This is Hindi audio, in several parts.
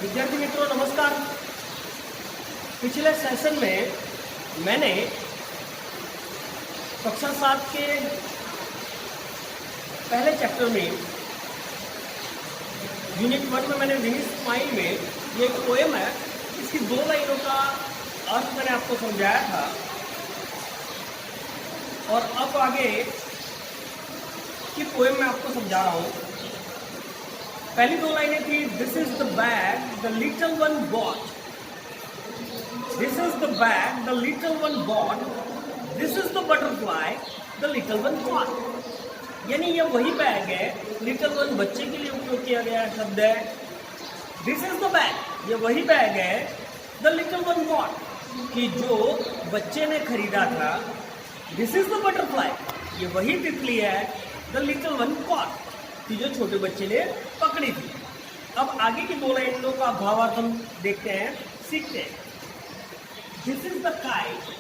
विद्यार्थी मित्रों नमस्कार। पिछले सेशन में मैंने कक्षा 7 के पहले चैप्टर में यूनिट 1 में मैंने विनी स्माइल में ये एक पोएम है, इसकी 2 लाइनों का अर्थ मैंने आपको समझाया था। और अब आगे की पोएम मैं आपको समझा रहा हूँ। पहली 2 लाइनें थी, this is the bag the little one bought, this is the bag the little one bought, this is the butterfly the little one caught. यानी ये वही बैग है, लिटिल वन बच्चे के लिए उपयोग किया गया शब्द है। दिस इज द बैग, ये वही बैग है, द लिटिल वन बॉट कि जो बच्चे ने खरीदा था। दिस इज द बटरफ्लाई, ये वही तितली है, द लिटिल वन कॉट कि जो छोटे बच्चे ने पकड़ी थी। अब आगे की 2 लाइनों का भावार्थ हम देखते हैं, सीखते हैं। दिस इज द काइट,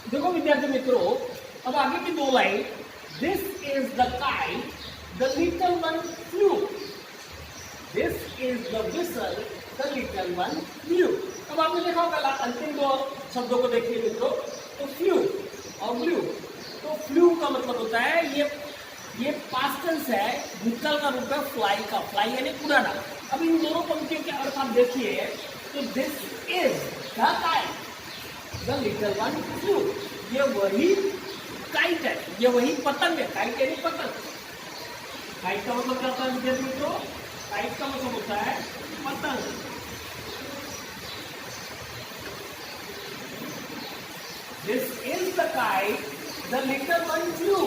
देखो विद्यार्थी मित्रों, अब आगे की 2 line, this is the kite the little one flu, this is the whistle the little one flu. अब आपने देखा होगा अंतिम 2 शब्दों को देखिए मित्रों, तो फ्लू और ब्लू। तो फ्लू का मतलब होता है ये पास्ट टेंस है, भूतकाल का रूप है फ्लाई का, फ्लाई यानी उड़ाना। अब इन दोनों पंक्तियों के अर्थ आप देखिए, तो this is the kite the little one flew, ये वही काइट है, ये वही पतंग है। काइट यानी पतंग। काइट का मतलब क्या होता है विद्यार्थी मित्रों? काइट का मतलब होता है पतंग। This is the kite the little one flu.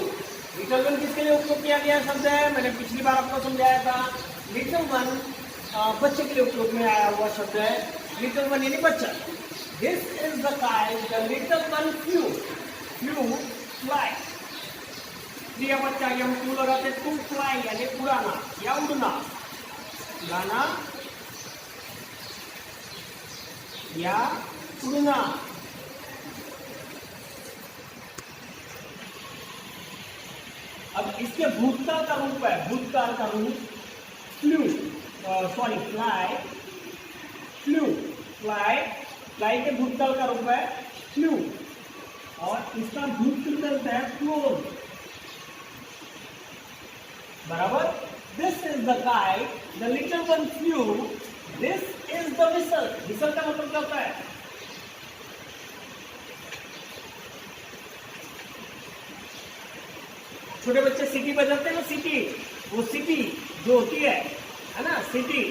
Little one किसके लिए उपयोग किया गया शब्द है? मैंने पिछली बार आपको समझाया था। लिटिल वन बच्चे के लिए उपयोग में आया हुआ शब्द है। लिटिल वन यानी बच्चा। This is the kite the little one flew, fly। क्रिया बच्चा हम क्यों लगाते? टू फ्लाई यानी उड़ाना या उड़ना, उड़ाना या उड़ना। अब इसके भूतकाल का रूप है, भूतकाल का रूप फ्लू, फ्लाई, फ्लू, फ्लाई के भूतकाल का रूप है फ्लू और इसका भूतकाल है फ्लोर, बराबर। This is the kite the little one flu, this is the whistle. Whistle का मतलब क्या होता है? छोटे बच्चे सीटी बजाते हैं ना, सीटी, वो सीटी जो होती है ना, सीटी।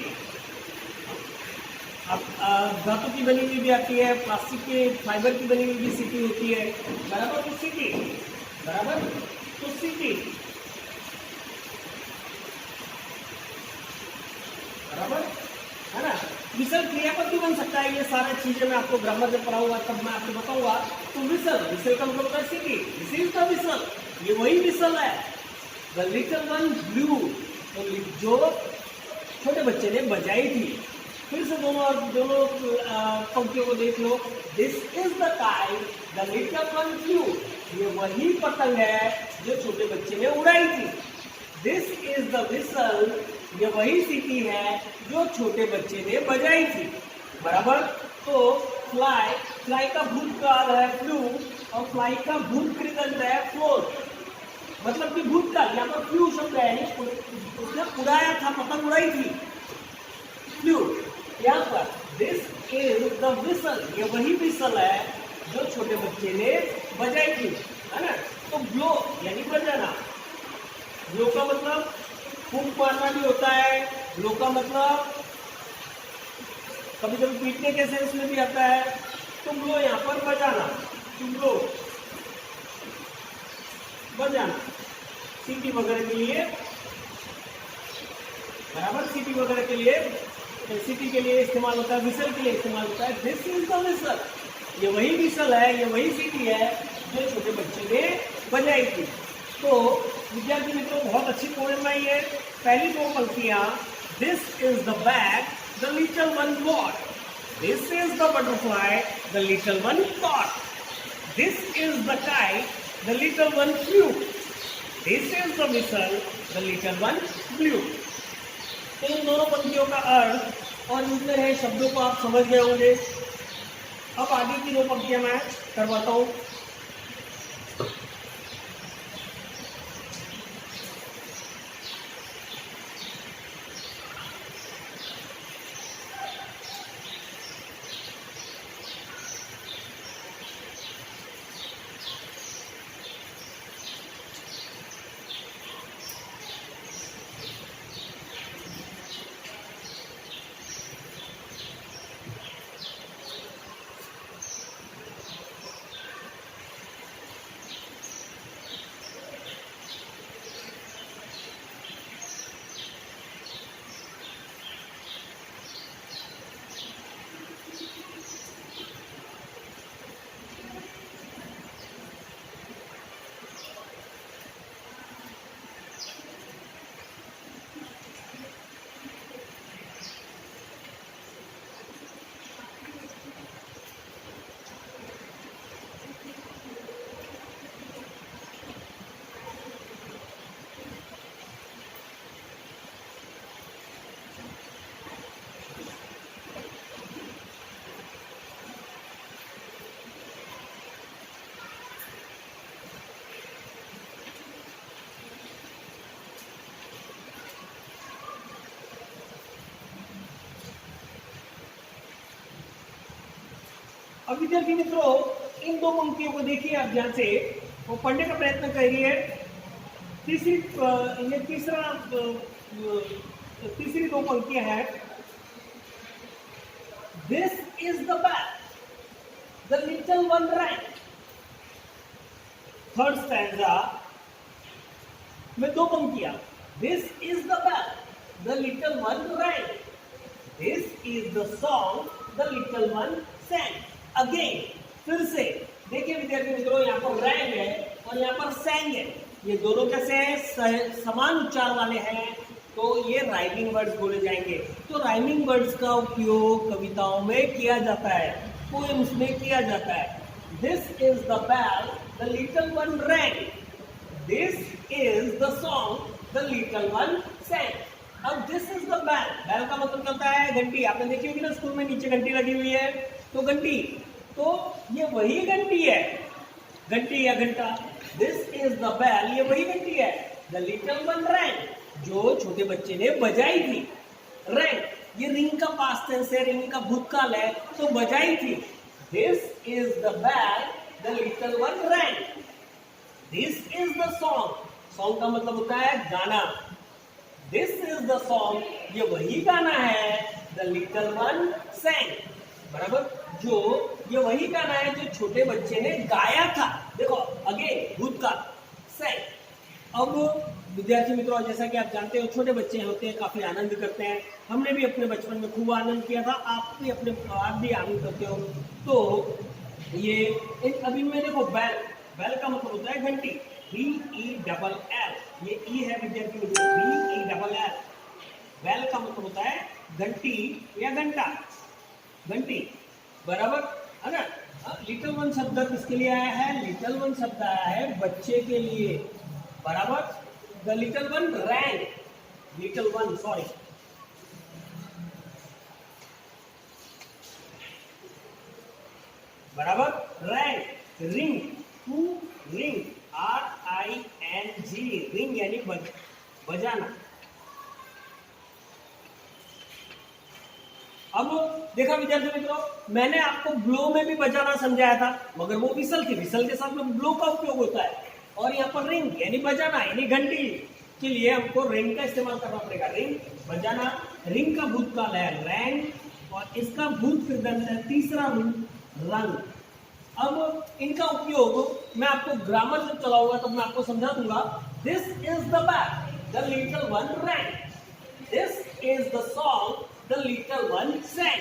अब धातु की बनी हुई भी आती है, प्लास्टिक के फाइबर की बनी हुई भी सीटी होती है, बराबर। तो सीटी, बराबर, तो सीटी, बराबर है ना। विसल क्रियापद भी बन सकता है। ये सारे चीजें मैं आपको ग्रामर में पढ़ाऊंगा, तब मैं आपको बताऊंगा। तो विसल, विसल का मतलब होता है सीटी, दिस इज द विसल, ये वही विसल है। द लिटिल वन ब्लू, तो जो छोटे बच्चे ने बजाई थी। फिर से दोनों पंक्तियों को देख लो। This is the kite the little one flew, ये वही पतंग है जो छोटे बच्चे ने उड़ाई थी। दिस इज द विसल ये वही सीटी है जो छोटे बच्चे ने बजाई थी। बराबर। तो फ्लाई, फ्लाई का भूतकाल है फ्लू और फ्लाई का भूत कृदंत है फ्लोर। मतलब कि भूतकाल, यहाँ पर फ्लू शब्द है, उसने उड़ाया था, पतंग उड़ाई थी, फ्लू। यहाँ पर दिस इज द विसल, ये वही विसल है जो छोटे बच्चे ने बजाई थी, है ना। तो ब्लो यानी बजाना, ब्लो का मतलब फूंक मारना भी होता है, ब्लो का मतलब कभी कभी पीटने के सेंस में भी आता है। तो ब्लो यहाँ पर बजाना, टू ब्लो बजाना, सीटी वगैरह के लिए। बराबर, सीटी वगैरह के लिए, सीटी के लिए इस्तेमाल होता है, विसल के लिए इस्तेमाल होता है। दिस इज द विसल, ये वही विसल है, ये वही सीटी है जो छोटे बच्चे ने बजाई थी। तो विद्यार्थी मित्रों, बहुत अच्छी पोएम है ये। पहली दो पंक्तियां, this is the bag the little one bought, this is the butterfly the little one caught, this is the kite the little one flew, this is the whistle the little one blew। तो इन दोनों पंक्तियों का अर्थ और इनमें रहे शब्दों को आप समझ गए होंगे। अब आगे की दो पंक्तियां मैं करवाता हूं। अब विद्यार्थी मित्रों, इन दो पंक्तियों को देखिए आप ध्यान से, वो पढ़ने का प्रयत्न करिए। तीसरी दो पंक्तियां हैं। This is the bag the little one rank. Third stanza में दो पंक्तियां, this is the bag the little one rank, this is the song the little one सैंग। Again, फिर से देखिए विद्यार्थी मित्रों, यहाँ पर रैंग है और यहाँ पर सैंग है। ये दोनों कैसे हैं? समान उच्चार वाले हैं, तो ये राइमिंग वर्ड्स बोले जाएंगे। तो राइमिंग वर्ड्स का उपयोग कविताओं में किया जाता है, पोएम्स में किया जाता है। This is the bag the little one wrong, this is the song the little one सैंग। अब दिस इज द बैल, बैल का मतलब होता है घंटी। आपने देखी होगी ना स्कूल में, नीचे घंटी लगी हुई है, तो घंटी, तो ये वही घंटी है, घंटी या घंटा। दिस इज द बैल, ये वही घंटी है। द लिटिल वन रैंग, जो छोटे बच्चे ने बजाई थी। रैंग, ये रिंग का पास्ट टेंस है, रिंग का भूतकाल है, तो बजाई थी। दिस इज द बैल the little one wrong, this is the song, song का मतलब होता है गाना। दिस इज द सॉन्ग, ये वही गाना है। द लिटिल वन सैंग, बराबर, जो ये वही गाना है जो छोटे बच्चे ने गाया था। देखो अगेन भूतकाल, सैंग। अब विद्यार्थी मित्रों, जैसा कि आप जानते हो, छोटे बच्चे होते हैं, काफी आनंद करते हैं। हमने भी अपने बचपन में खूब आनंद किया था, आप भी आनंद करते हो। तो ये अभी में देखो, बैल, बैल का मतलब होता है घंटी, BELL, ये ई है विद्यार्थी मित्रों, BELL। बैल का मतलब होता है घंटी या घंटा, घंटी, बराबर है ना। लिटिल वन शब्द किसके लिए आया है? लिटिल वन शब्द आया है बच्चे के लिए, बराबर। The little one rang, little one, sorry, बराबर, rang, ring, to ring, RING, ring यानी बजाना। अब देखा विद्यार्थी मित्रों, मैंने आपको ब्लो में भी बजाना समझाया था, मगर वो विसल थी, विसल के साथ में ब्लो का उपयोग होता है। और यहाँ पर रिंग यानी बजाना यानी घंटी के लिए हमको रिंग का इस्तेमाल करना पड़ेगा। रिंग बजाना, रिंग का भूतकाल है रैंग, और इसका भूत कृदंत है तीसरा रूप रंग। अब इनका उपयोग मैं आपको ग्रामर जब चलाऊंगा तब मैं आपको समझा दूंगा। This is the bag the little one wrong, this is the song the little one sang।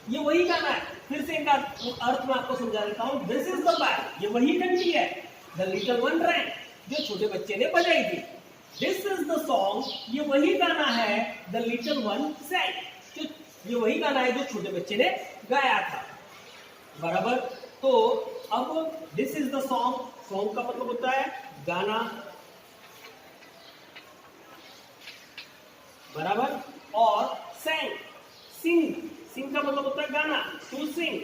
ये वही गाना है। फिर से इनका अर्थ मैं आपको समझा देता हूँ। दिस इज द बैग, ये वही घंटी है, द लिटिल वन रैंग, जो छोटे बच्चे ने बजाई थी। दिस इज द सॉन्ग, ये वही गाना है, द लिटिल वन sang, जो ये वही गाना है जो छोटे बच्चे ने गाया था, बराबर। तो अब this is the song, song का मतलब होता है गाना, बराबर, और sang, सिंग, सिंग का मतलब होता है गाना, टू सिंग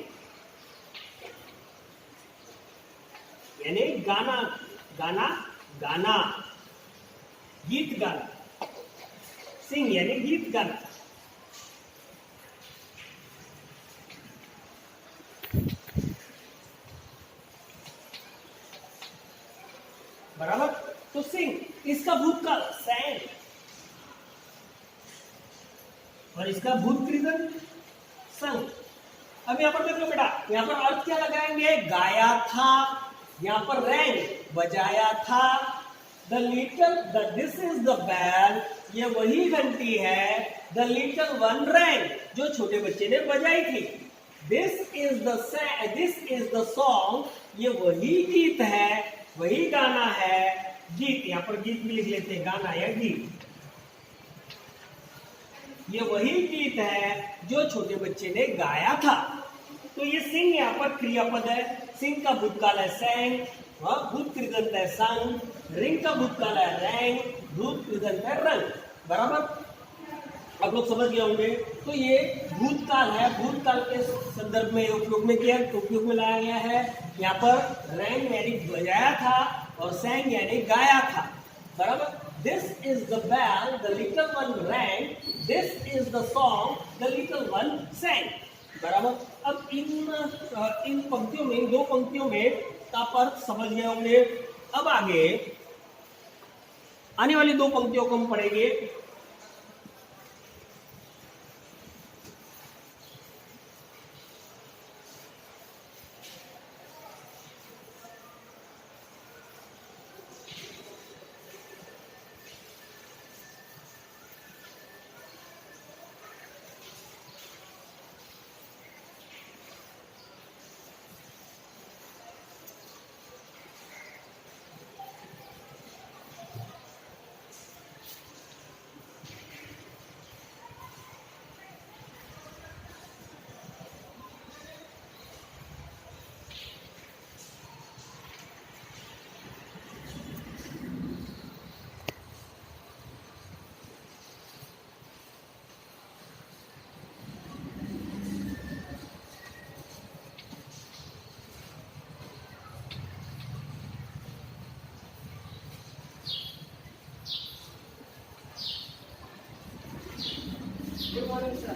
यानी गाना, गाना, गाना, गीत गाना, सिंग यानी गीत गाना। बराबर, तो सिंग इसका भूतकाल sang, और इसका भूत कृदंत संग। अब यहाँ पर देख लो बेटा, यहाँ पर अर्थ क्या लगाएंगे, गाया था, यहाँ पर रैंग बजाया था, the little, the this is the बैल, ये वही घंटी है, द लिटिल वन रैंग, जो छोटे बच्चे ने बजाई थी। दिस इज द सॉन्ग, ये वही गीत है, वही गाना है, गीत, यहाँ पर गीत भी लिख लेते हैं, गाना या गीत, ये वही गीत है जो छोटे बच्चे ने गाया था। तो ये सिंग यहाँ पर क्रियापद है, सिंग का भूतकाल है sang, भूत कृदंत है संग, रिंग का भूतकाल है रैंग, भूत कृदंत है रंग, बराबर। आप लोग समझ गए होंगे। तो ये भूतकाल है, भूतकाल के संदर्भ में उपयोग में लाया गया है। यहाँ पर रैंग यानी बजाया था और sang यानी गाया था, बराबर। This is the bell the little one rang, this is the song the little one sang, बराबर। अब इन पंक्तियों में, दो पंक्तियों में आप अर्थ समझ गए होंगे। अब आगे आने वाली दो पंक्तियों को हम पढ़ेंगे। Good morning, sir.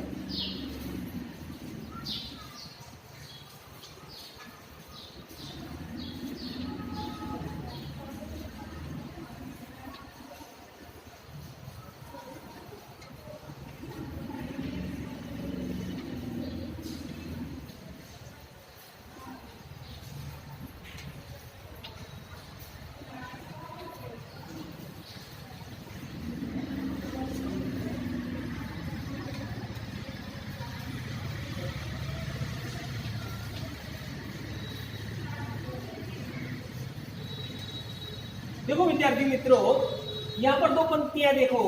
देखो विद्यार्थी मित्रों, यहाँ पर दो पंक्तियां देखो,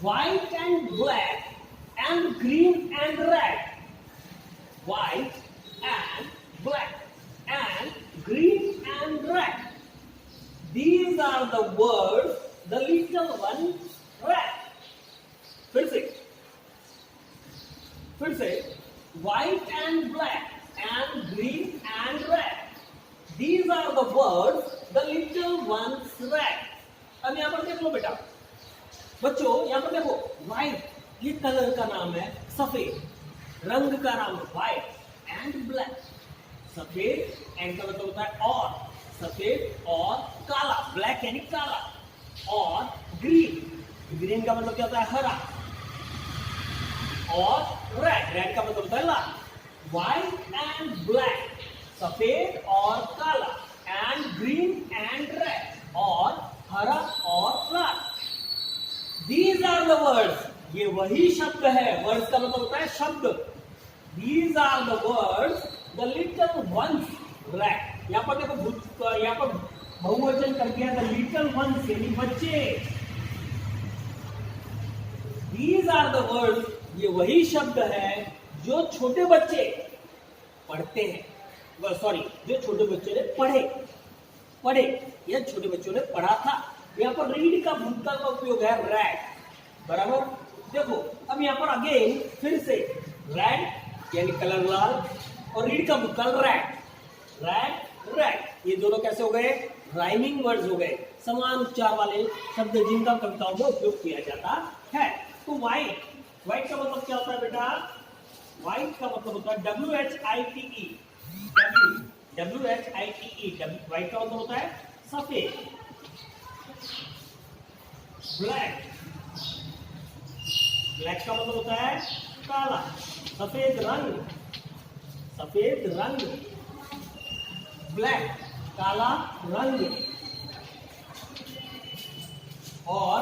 white and black and green and red, white and black and green and red, these are the words the little one read, फिर से white and black and green and red. These are the words the little ones read. अब यहाँ पर देख लो बेटा बच्चों, यहाँ पर देखो व्हाइट ये कलर का नाम है, सफेद रंग का नाम है व्हाइट, एंड ब्लैक सफेद एंड का मतलब होता है और, सफेद और काला, ब्लैक यानी काला, और ग्रीन, ग्रीन का मतलब क्या होता है हरा, और रेड, रेड का मतलब होता है लाल. व्हाइट एंड ब्लैक सफेद और काला, एंड ग्रीन एंड रेड और हरा और लाल. These are the words, ये वही शब्द है, वर्ड्स का मतलब होता है शब्द. These are the words the little ones read. यहाँ पर देखो यहाँ पर बहुवचन कर दिया the little ones यानी बच्चे. These are the words, ये वही शब्द है जो छोटे बच्चे पढ़ते हैं, सॉरी जो छोटे बच्चे ने पढ़े या छोटे बच्चों ने पढ़ा था. यहाँ पर रीड का भूतकाल का उपयोग है रेड, बराबर. देखो अब यहाँ पर अगेन फिर से रेड यानी कलर लाल, और रीड का भूतकाल रेड, रेड ये दोनों कैसे हो गए, राइमिंग वर्ड्स हो गए, समान उच्चार वाले शब्द जिनका कविताओं में उपयोग किया जाता है. तो व्हाइट, व्हाइट का मतलब क्या होता है बेटा, व्हाइट का मतलब होता है WHITE, व्हाइट का मतलब होता है सफेद. ब्लैक, ब्लैक का मतलब होता है काला, सफेद रंग, ब्लैक काला रंग, और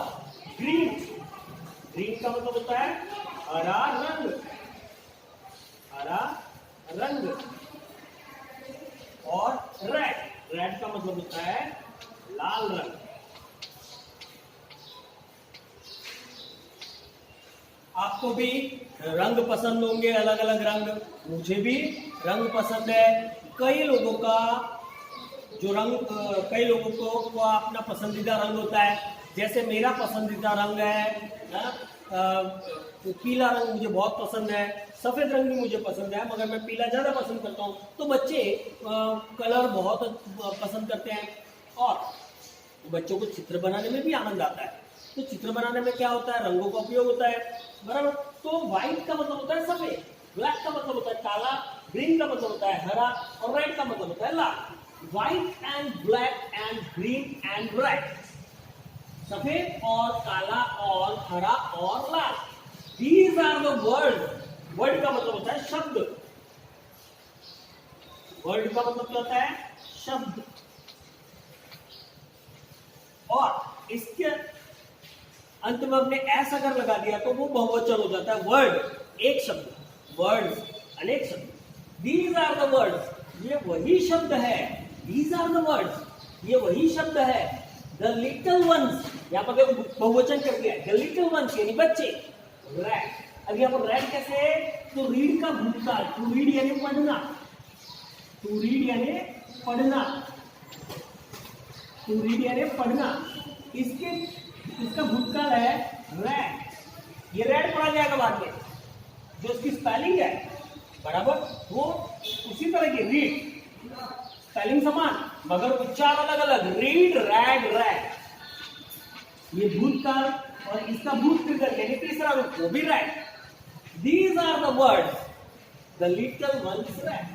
ग्रीन, ग्रीन का मतलब होता है हरा रंग, और रेड, रेड का मतलब होता है लाल रंग. आपको भी रंग पसंद होंगे, अलग अलग रंग, मुझे भी रंग पसंद है. कई लोगों का जो रंग, कई लोगों को अपना पसंदीदा रंग होता है. जैसे मेरा पसंदीदा रंग है पीला रंग, मुझे बहुत पसंद है. सफेद रंग भी मुझे पसंद है, मगर मैं पीला ज्यादा पसंद करता हूँ. तो बच्चे कलर बहुत पसंद करते हैं, और बच्चों को चित्र बनाने में भी आनंद आता है. तो चित्र बनाने में क्या होता है, रंगों का उपयोग होता है, बराबर. तो व्हाइट का मतलब होता है सफेद, ब्लैक का मतलब होता है काला, ग्रीन का मतलब होता है हरा, और रेड का मतलब होता है लाल. White and black and green and red, सफेद और काला और हरा और लाल. These are the words. Word का मतलब होता है शब्द, वर्ड का मतलब क्या होता है शब्द, और इसके अंत में हमने ऐसा अगर लगा दिया तो वो बहुवचन हो जाता है. वर्ड एक शब्द, वर्ड्स अनेक शब्द. These are the words, ये वही शब्द है. These are the words, ये वही शब्द है. The little ones, यहाँ पर देखो बहुवचन कर दिया, the little ones यानी बच्चे. रेड, अब यहाँ पर रेड कैसे है, तो रीड का भूतकाल, टू रीड यानी पढ़ना, टू रीड यानी पढ़ना, टू रीड यानी पढ़ना. इसका भूतकाल है रेड. ये रेड पढ़ा जाएगा बाद में, जो इसकी स्पेलिंग है, बराबर, वो उसी तरह की रीड, स्पेलिंग समान मगर उच्चार अलग अलग. रीड, रेड, रेड, ये भूतकाल, और इसका भूतकाल यानी तीसरा रूप वो भी red. These are the words the little ones read.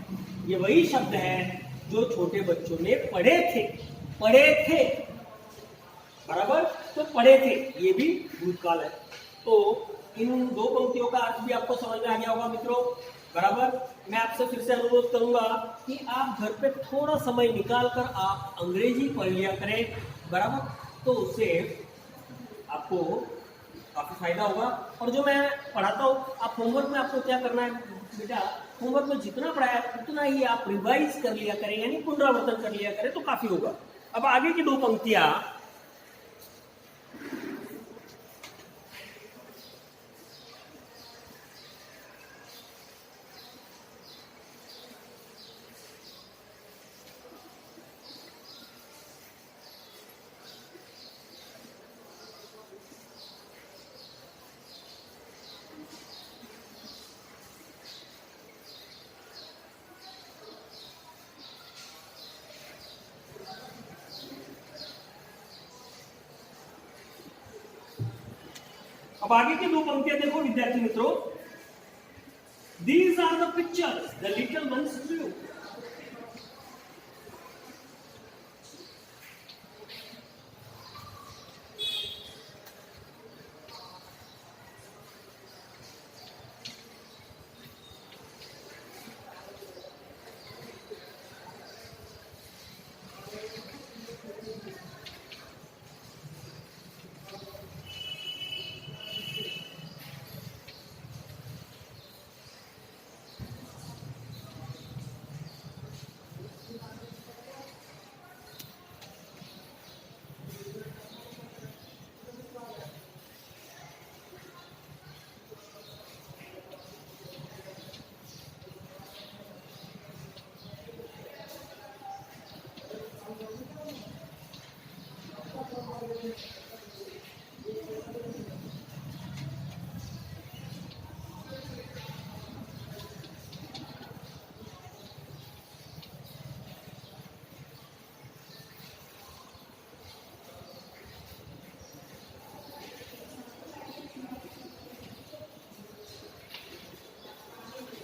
ये वही शब्द है जो छोटे बच्चों ने पढ़े थे, बराबर. तो पढ़े थे ये भी भूतकाल है. तो इन दो पंक्तियों का अर्थ भी आपको समझ में आ गया होगा मित्रों, बराबर. मैं आपसे फिर से अनुरोध करूंगा कि आप घर पे थोड़ा समय निकाल कर आप अंग्रेजी पढ़ लिया करें, बराबर. तो उससे आपको काफी फायदा होगा. और जो मैं पढ़ाता हूँ, आप होमवर्क में आपको क्या करना है बेटा, होमवर्क में जितना पढ़ाया उतना ही आप रिवाइज कर लिया करें, यानी पुनरावर्तन कर लिया करें, तो काफी होगा. अब आगे की दो पंक्तियां, अब आगे की दो पंक्तियां देखो विद्यार्थी मित्रों। These are the pictures the little ones drew.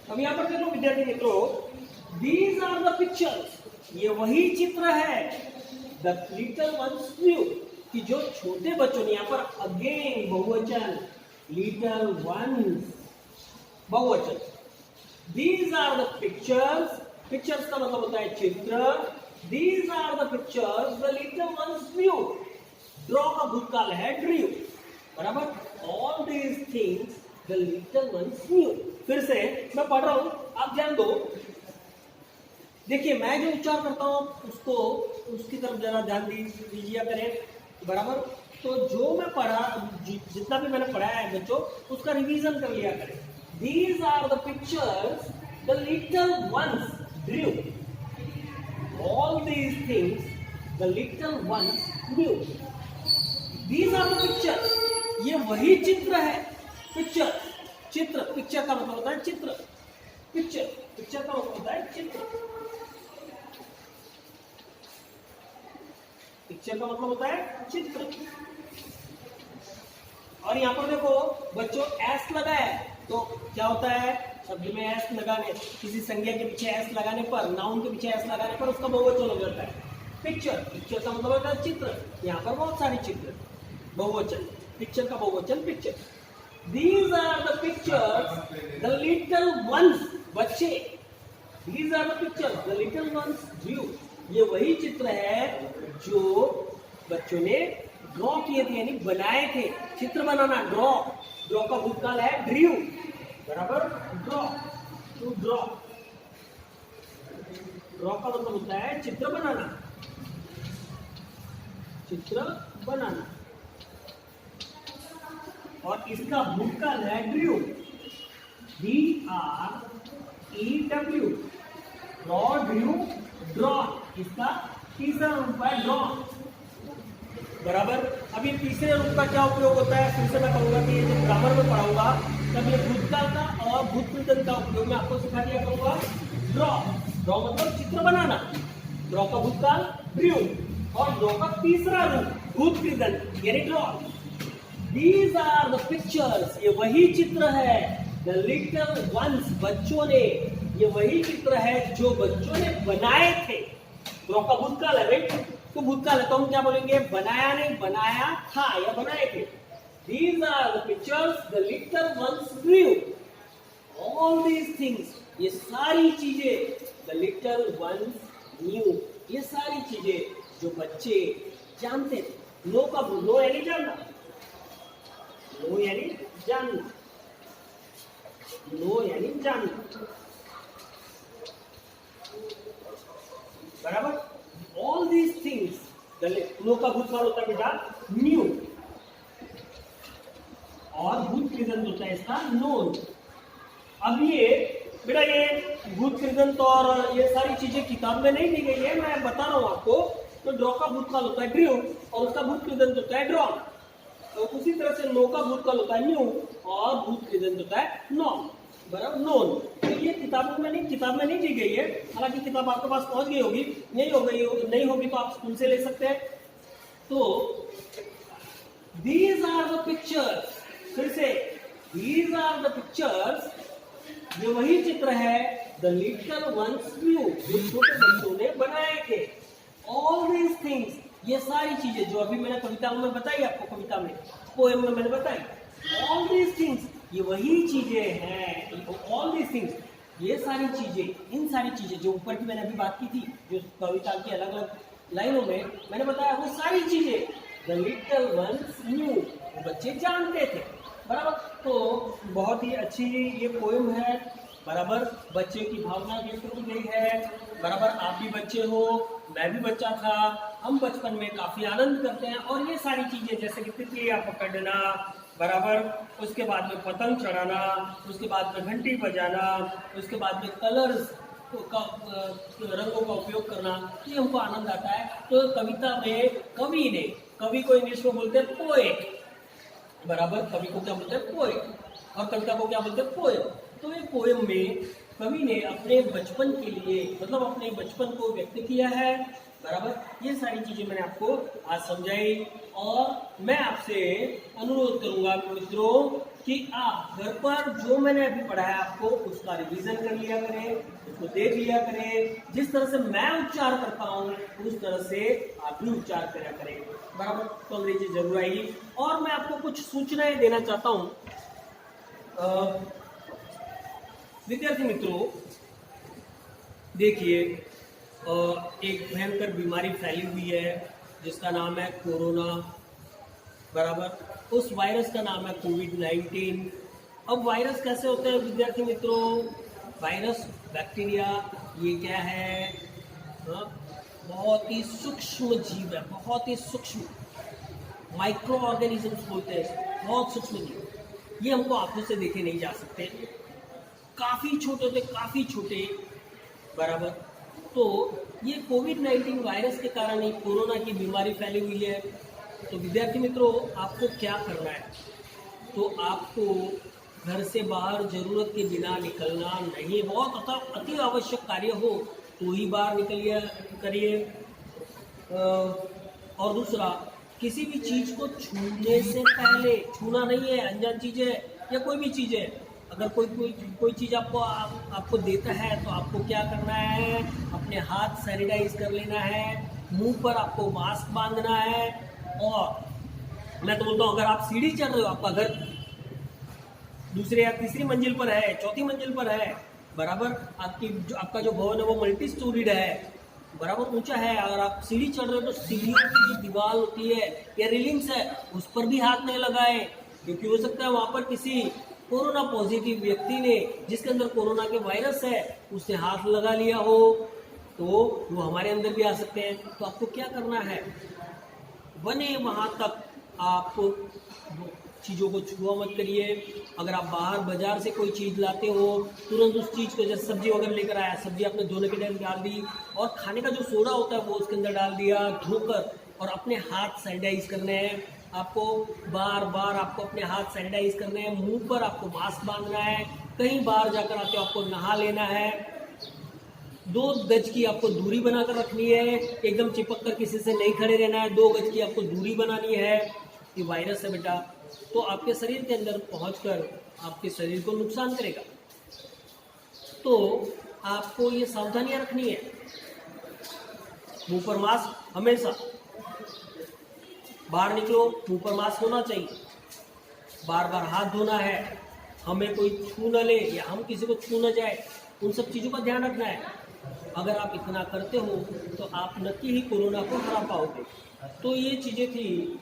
अब यहां पर देखो विद्यार्थी मित्रों, दीज आर द पिक्चर्स, ये वही चित्र है, द लिटिल वंस ड्रू, कि जो छोटे बच्चों ने, यहां पर अगेन बहुवचन, लिटिल वंस बहुवचन। These are the pictures, pictures का मतलब होता है चित्र। These are the pictures the little ones drew, draw का भूतकाल है ड्रू, बराबर। All these things the little ones knew. फिर से मैं पढ़ रहा हूं, आप ध्यान दो। देखिए मैं जो उच्चार करता हूं उसको, उसकी तरफ जरा ध्यान दीजिए करें, बराबर। तो जो मैं पढ़ा, जितना भी मैंने पढ़ाया है बच्चों, उसका रिवीजन कर लिया करें। These are the pictures the little ones drew, all these things the little ones knew. These are the pictures, ये वही चित्र है। पिक्चर, चित्र, पिक्चर का मतलब होता है चित्र। पिक्चर, पिक्चर का मतलब होता है चित्र। पिक्चर का मतलब होता है चित्र। और यहां पर देखो बच्चों एस लगा है, तो क्या होता है शब्द में एस लगाने, किसी संज्ञा के पीछे एस लगाने पर, नाउन के पीछे एस लगाने पर उसका बहुवचन हो जाता है पिक्चर। पिक्चर का मतलब होता है चित्र। यहां पर बहुत सारे चित्र, बहुवचन, पिक्चर का बहुवचन picture. These are the pictures the little ones, बच्चे। These are the pictures the little ones drew, ये वही चित्र है जो बच्चों ने ड्रॉ किए थे, यानी बनाए थे। चित्र बनाना, ड्रॉ, ड्रॉ का भूतकाल है ड्रू, बराबर। ड्रॉ, टू ड्रॉ, ड्रॉ का मतलब होता है चित्र बनाना, चित्र बनाना। और इसका भूतकाल है Drew, DREW, draw, Drew, draw. इसका तीसरा रूप है ड्रॉ, बराबर। अब ये तीसरे रूप का क्या उपयोग होता है, फिर से मैं कहूंगा कि जब ग्रामर में पढ़ाऊंगा तब ये भूतकाल का और भूत कृदंत का उपयोग मैं आपको सिखा दिया करूंगा। ड्रॉ, ड्रॉ मतलब चित्र बनाना, ड्रॉ का भूतकाल ड्रू, और ड्रॉ का तीसरा रूप भूत कृदंत यानी draw. These are the pictures, ये वही चित्र है, the little ones, बच्चों ने, ये वही चित्र है जो बच्चों ने बनाए थे। ड्रॉ का भूतकाल है, राइट? तो भूतकाल है तो हम क्या बोलेंगे, बनाया नहीं, बनाया था या बनाए थे। These are the pictures the little ones drew, all these things, ये सारी चीजें the little ones knew, ये सारी चीजें जो बच्चे जानते थे। नो का नो यानी जानना, नो यानी जानना, नो यानी जानना, बराबर। ऑल दीज थिंग्स, नो का भूतकाल होता है बेटा न्यू, और भूत कृदंत होता है इसका नोन। अब ये बेटा ये भूत कृदंत और ये सारी चीजें किताब में नहीं दी गई है, मैं बता रहा हूं आपको। तो ड्रॉ का भूतकाल होता है ड्रू और उसका भूत कृदंत होता है ड्रॉ। तो उसी तरह से नो का भूतकाल होता है न्यू और भूत कृदंत होता है नॉन, बराबर, नोन। तो ये किताब में नहीं दी गई है, हालांकि किताब आपके पास पहुंच गई होगी, नहीं होगी तो आप स्कूल से ले सकते हैं। तो दीज आर द पिक्चर्स, फिर से these are the pictures, ये वही चित्र है the little ones drew, जो छोटे बच्चों ने बनाए थे। all these things, ये सारी चीजें जो अभी मैंने कविताओं में बताई, आपको कविता में, पोएम में मैंने बताई, all these things, ये वही चीजें हैं। all these things, ये सारी चीजें, इन सारी चीजें जो ऊपर की मैंने अभी बात की थी, जो कविता की अलग अलग लाइनों में मैंने बताया, वो सारी चीजें the little ones knew, वो बच्चे जानते थे। बराबर, तो बहुत ही अच्छी ये पोएम है। बराबर, बच्चे की भावना व्यक्त की गई है। बराबर, आप भी बच्चे हो, मैं भी बच्चा था, हम बचपन में काफी आनंद करते हैं। और ये सारी चीजें जैसे कि तितलियां पकड़ना, बराबर, उसके बाद में पतंग चढ़ाना, उसके बाद में घंटी बजाना, उसके बाद में कलर्स का रंगों का उपयोग करना, ये हमको आनंद आता है। तो कविता में कवि को इंग्लिश में बोलते हैं पोएट। बराबर, कवि को क्या बोलते हैं? पोएट। और कविता को क्या बोलते हैं? पोएम। तो ये पोएम में कवि ने अपने बचपन के लिए, मतलब अपने बचपन को व्यक्त किया है। बराबर, ये सारी चीजें मैंने आपको आज समझाई। और मैं आपसे अनुरोध करूंगा मित्रों कि आप घर पर जो मैंने अभी पढ़ाया आपको, उसका रिवीजन कर लिया करें, उसको देख लिया करें। जिस तरह से मैं उच्चार करता हूँ उस तरह से आप भी उच्चार करा करें। बराबर, तो अंग्रेजी जरूर आएगी। और मैं आपको कुछ सूचनाएं देना चाहता हूँ। विद्यार्थी मित्रों, देखिए, एक भयंकर बीमारी फैली हुई है जिसका नाम है कोरोना। बराबर, उस वायरस का नाम है कोविड-19। अब वायरस कैसे होते हैं विद्यार्थी मित्रों? वायरस, बैक्टीरिया, ये क्या है? बहुत ही सूक्ष्म जीव है, बहुत ही सूक्ष्म, माइक्रो ऑर्गेनिजम्स बोलते हैं, बहुत सूक्ष्म जीव। ये हमको आंखों से देखे नहीं जा सकते, काफी छोटे होते, काफी छोटे। बराबर, तो ये कोविड-19 वायरस के कारण ही कोरोना की बीमारी फैली हुई है। तो विद्यार्थी मित्रों, आपको क्या करना है? तो आपको घर से बाहर जरूरत के बिना निकलना नहीं। बहुत अति आवश्यक कार्य हो तो ही बाहर निकलिए करिए। और दूसरा, किसी भी चीज को छूने से पहले, छूना नहीं है, अनजान चीज है या कोई भी चीज है, अगर कोई चीज आपको देता है तो आपको क्या करना है? अपने हाथ सैनिटाइज कर लेना है, मुंह पर आपको मास्क बांधना है। और मैं तो बोलता हूँ, अगर आप सीढ़ी चढ़ रहे हो, आपका घर दूसरे या तीसरी मंजिल पर है, चौथी मंजिल पर है, बराबर, आपका जो भवन है वो मल्टी स्टोरीड है, बराबर ऊंचा है, अगर आप सीढ़ी चढ़ रहे हो तो सीढ़ियों की जो दीवार होती है या रेलिंग्स है उस पर भी हाथ नहीं लगाए, क्योंकि हो सकता है वहां पर किसी कोरोना पॉजिटिव व्यक्ति ने, जिसके अंदर कोरोना के वायरस है, उसने हाथ लगा लिया हो तो वो हमारे अंदर भी आ सकते हैं। तो आपको क्या करना है? बने वहां तक आप चीज़ों को छुआ मत करिए। अगर आप बाहर बाजार से कोई चीज़ लाते हो, तुरंत उस चीज़ को, जैसे सब्जी वगैरह लेकर आया, सब्जी आपने धोने के टाइम डाल दी और खाने का जो सोडा होता है वो उसके अंदर डाल दिया, धोकर, और अपने हाथ सैनिटाइज करने हैं। आपको बार बार आपको अपने हाथ सैनिटाइज करने हैं, मुंह पर आपको मास्क बांधना है, कहीं बाहर जाकर आते हो आपको नहा लेना है, 2 गज की आपको दूरी बनाकर रखनी है, एकदम चिपक कर किसी से नहीं खड़े रहना है, 2 गज की आपको दूरी बनानी है। ये वायरस है बेटा, तो आपके शरीर के अंदर पहुंचकर आपके शरीर को नुकसान करेगा। तो आपको ये सावधानियां रखनी है। मुंह पर मास्क हमेशा, बाहर निकलो मुंह पर मास्क होना चाहिए, बार बार हाथ धोना है, हमें कोई छू न ले या हम किसी को छू न जाए, उन सब चीज़ों का ध्यान रखना है। अगर आप इतना करते हो तो आप नक्की ही कोरोना को हरा पाओगे। तो ये चीज़ें थी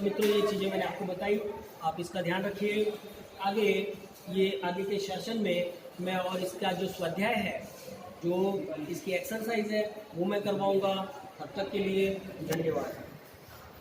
मित्रों, ये चीज़ें मैंने आपको बताई, आप इसका ध्यान रखिए। आगे के सेशन में मैं और इसका जो स्वाध्याय है, जो इसकी एक्सरसाइज है, वो मैं करवाऊँगा। तब तक के लिए धन्यवाद।